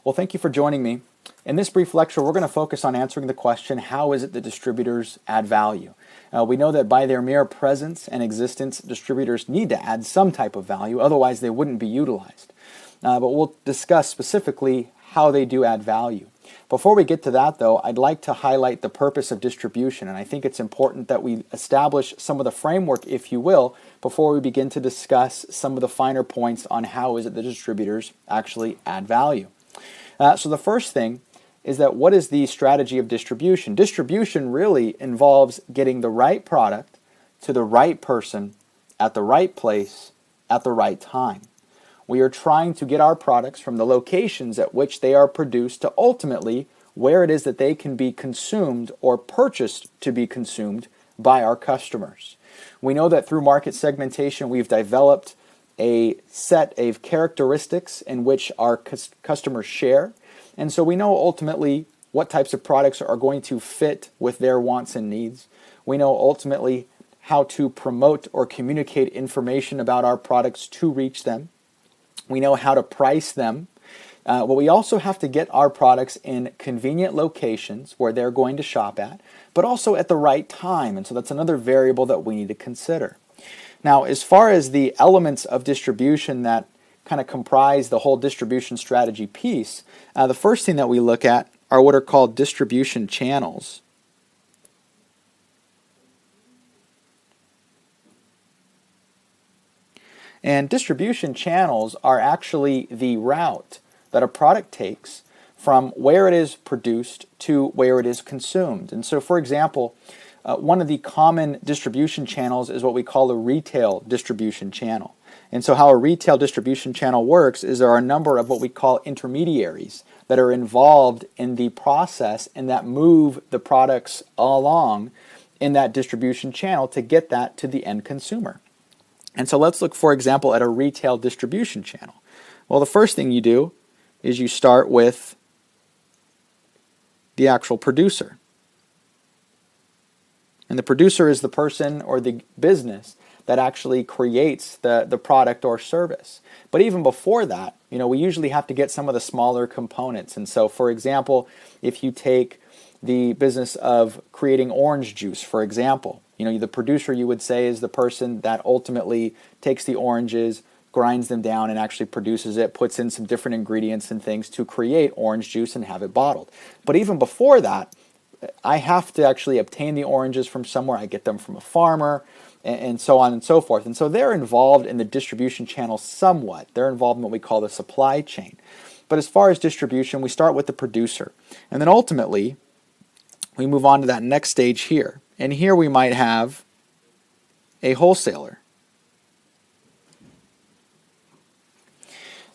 Well, thank you for joining me. In this brief lecture, we're going to focus on answering the question, how is it that distributors add value? We know that by their mere presence and existence, distributors need to add some type of value, otherwise they wouldn't be utilized. But we'll discuss specifically how they do add value. Before we get to that, though, I'd like to highlight the purpose of distribution, and I think it's important that we establish some of the framework, if you will, before we begin to discuss some of the finer points on how is it that distributors actually add value. So the first thing is that what is the strategy of distribution? Distribution really involves getting the right product to the right person at the right place at the right time. We are trying to get our products from the locations at which they are produced to ultimately where it is that they can be consumed or purchased to be consumed by our customers. We know that through market segmentation we've developed a set of characteristics in which our customers share, and so we know ultimately what types of products are going to fit with their wants and needs. We know ultimately how to promote or communicate information about our products to reach them. We know how to price them, but we also have to get our products in convenient locations where they're going to shop at, but also at the right time, and so that's another variable that we need to consider. Now, as far as the elements of distribution that kind of comprise the whole distribution strategy piece, the first thing that we look at are what are called distribution channels. And distribution channels are actually the route that a product takes from where it is produced to where it is consumed. And so, for example, one of the common distribution channels is what we call a retail distribution channel. And so how a retail distribution channel works is there are a number of what we call intermediaries that are involved in the process and that move the products along in that distribution channel to get that to the end consumer. And so let's look, for example, at a retail distribution channel. Well, the first thing you do is you start with the actual producer. And the producer is the person or the business that actually creates the product or service. But even before that, we usually have to get some of the smaller components. And so, for example, if you take the business of creating orange juice, for example, the producer, you would say, is the person that ultimately takes the oranges, grinds them down, and actually produces it, puts in some different ingredients and things to create orange juice and have it bottled. But even before that, I have to actually obtain the oranges from somewhere. I get them from a farmer, and so on and so forth. And so they're involved in the distribution channel somewhat. They're involved in what we call the supply chain. But as far as distribution, we start with the producer. And then ultimately, we move on to that next stage here. And here we might have a wholesaler.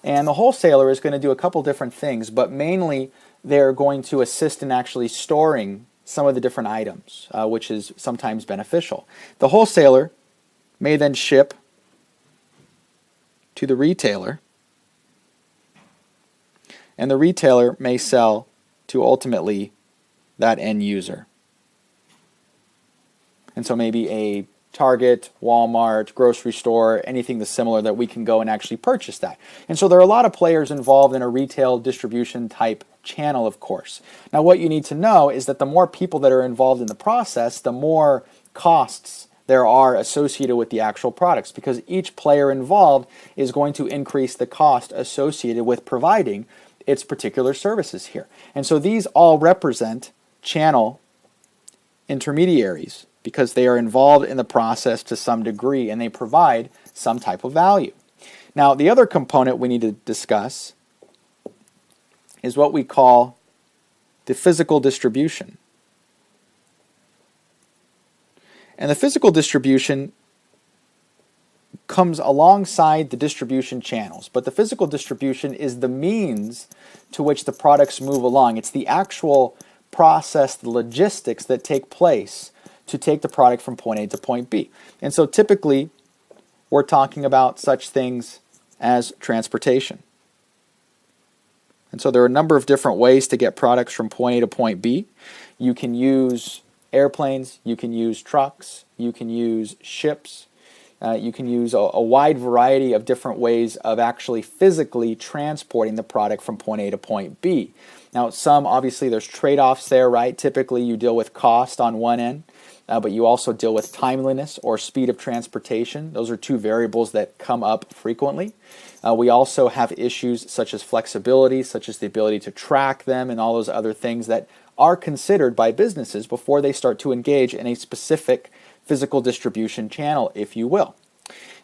And the wholesaler is going to do a couple different things, but mainly they're going to assist in actually storing some of the different items, which is sometimes beneficial. The wholesaler may then ship to the retailer, and the retailer may sell to ultimately that end user. And so maybe a Target, Walmart, grocery store, anything similar that we can go and actually purchase that. And so there are a lot of players involved in a retail distribution type channel, of course. Now what you need to know is that the more people that are involved in the process, the more costs there are associated with the actual products, because each player involved is going to increase the cost associated with providing its particular services here. And so these all represent channel intermediaries, because they are involved in the process to some degree and they provide some type of value. Now, the other component we need to discuss is what we call the physical distribution. And the physical distribution comes alongside the distribution channels, but the physical distribution is the means to which the products move along. It's the actual process, the logistics that take place to take the product from point A to point B. And so typically, we're talking about such things as transportation. And so there are a number of different ways to get products from point A to point B. You can use airplanes, you can use trucks, you can use ships, You can use a wide variety of different ways of actually physically transporting the product from point A to point B. Now, obviously, there's trade-offs there, right? Typically, you deal with cost on one end, but you also deal with timeliness or speed of transportation. Those are two variables that come up frequently. We also have issues such as flexibility, such as the ability to track them and all those other things that are considered by businesses before they start to engage in a specific physical distribution channel, if you will.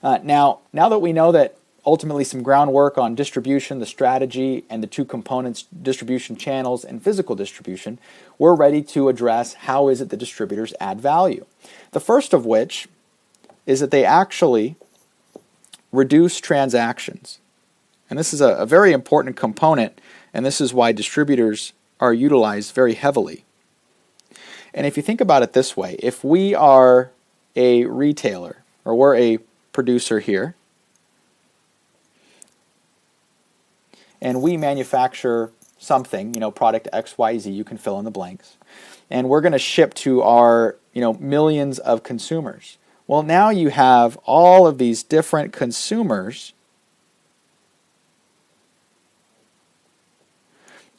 Now that we know that ultimately some groundwork on distribution, the strategy, and the two components, distribution channels and physical distribution, we're ready to address how is it that distributors add value. The first of which is that they actually reduce transactions. And this is a very important component, and this is why distributors are utilized very heavily. And if you think about it this way, if we are a retailer, or we're a producer here, and we manufacture something, product XYZ, you can fill in the blanks, and we're going to ship to our, millions of consumers. Well, now you have all of these different consumers,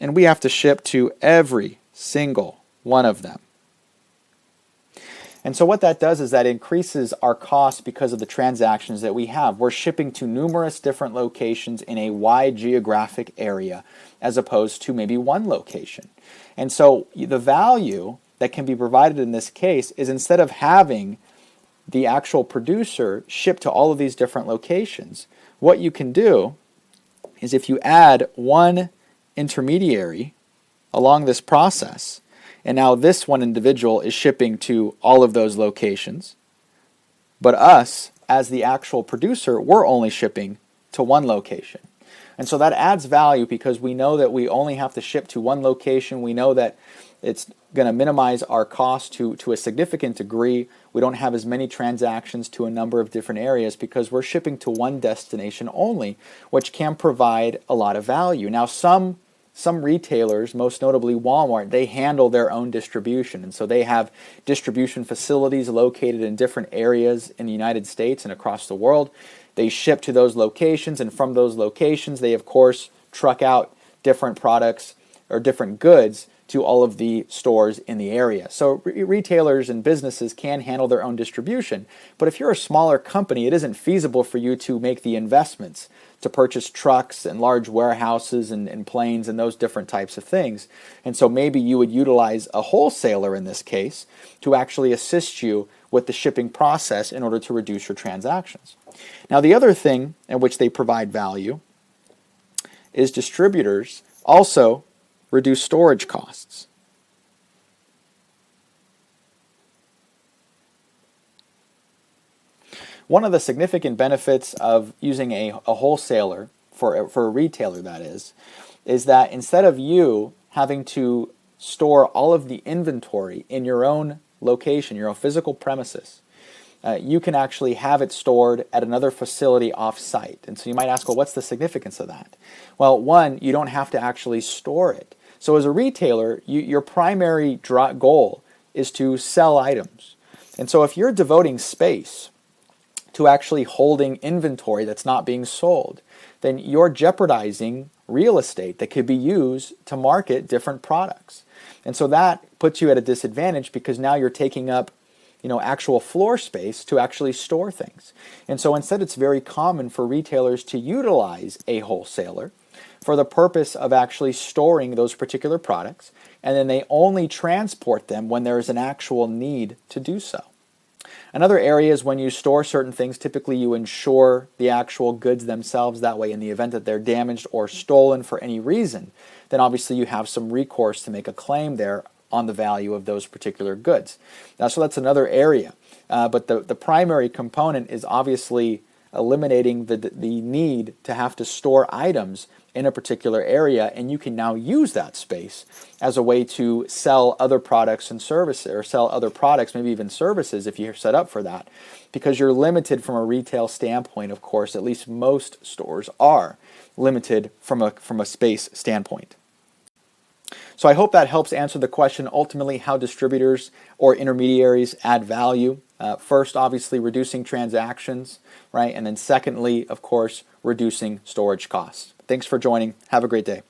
and we have to ship to every single one of them. And so what that does is that increases our costs because of the transactions that we have. We're shipping to numerous different locations in a wide geographic area as opposed to maybe one location. And so the value that can be provided in this case is instead of having the actual producer ship to all of these different locations, what you can do is if you add one intermediary along this process, and now this one individual is shipping to all of those locations, but us, as the actual producer, we're only shipping to one location. And so that adds value because we know that we only have to ship to one location. We know that it's going to minimize our cost to a significant degree. We don't have as many transactions to a number of different areas because we're shipping to one destination only, which can provide a lot of value. Now, some retailers, most notably Walmart, they handle their own distribution. And so they have distribution facilities located in different areas in the United States and across the world. They ship to those locations, and from those locations, they, of course, truck out different products or different goods to all of the stores in the area. So retailers and businesses can handle their own distribution. But if you're a smaller company, it isn't feasible for you to make the investments to purchase trucks and large warehouses and planes and those different types of things. And so maybe you would utilize a wholesaler in this case to actually assist you with the shipping process in order to reduce your transactions. Now, the other thing in which they provide value is distributors also reduce storage costs. One of the significant benefits of using a wholesaler, for a retailer that is that instead of you having to store all of the inventory in your own location, your own physical premises, you can actually have it stored at another facility off-site. And so you might ask, well, what's the significance of that? Well, one, you don't have to actually store it. So as a retailer, your primary goal is to sell items. And so if you're devoting space to actually holding inventory that's not being sold, then you're jeopardizing real estate that could be used to market different products. And so that puts you at a disadvantage because now you're taking up actual floor space to actually store things. And so instead, it's very common for retailers to utilize a wholesaler for the purpose of actually storing those particular products, and then they only transport them when there is an actual need to do so. Another area is when you store certain things, typically you insure the actual goods themselves. That way, in the event that they're damaged or stolen for any reason, then obviously you have some recourse to make a claim there on the value of those particular goods. Now, so that's another area. But the primary component is obviously eliminating the need to have to store items in a particular area, and you can now use that space as a way to sell other products and services, or sell other products, maybe even services if you're set up for that, because you're limited from a retail standpoint. Of course, at least most stores are limited from a space standpoint. So I hope that helps answer the question, ultimately, how distributors or intermediaries add value. First, obviously, reducing transactions, right? And then secondly, of course, reducing storage costs. Thanks for joining. Have a great day.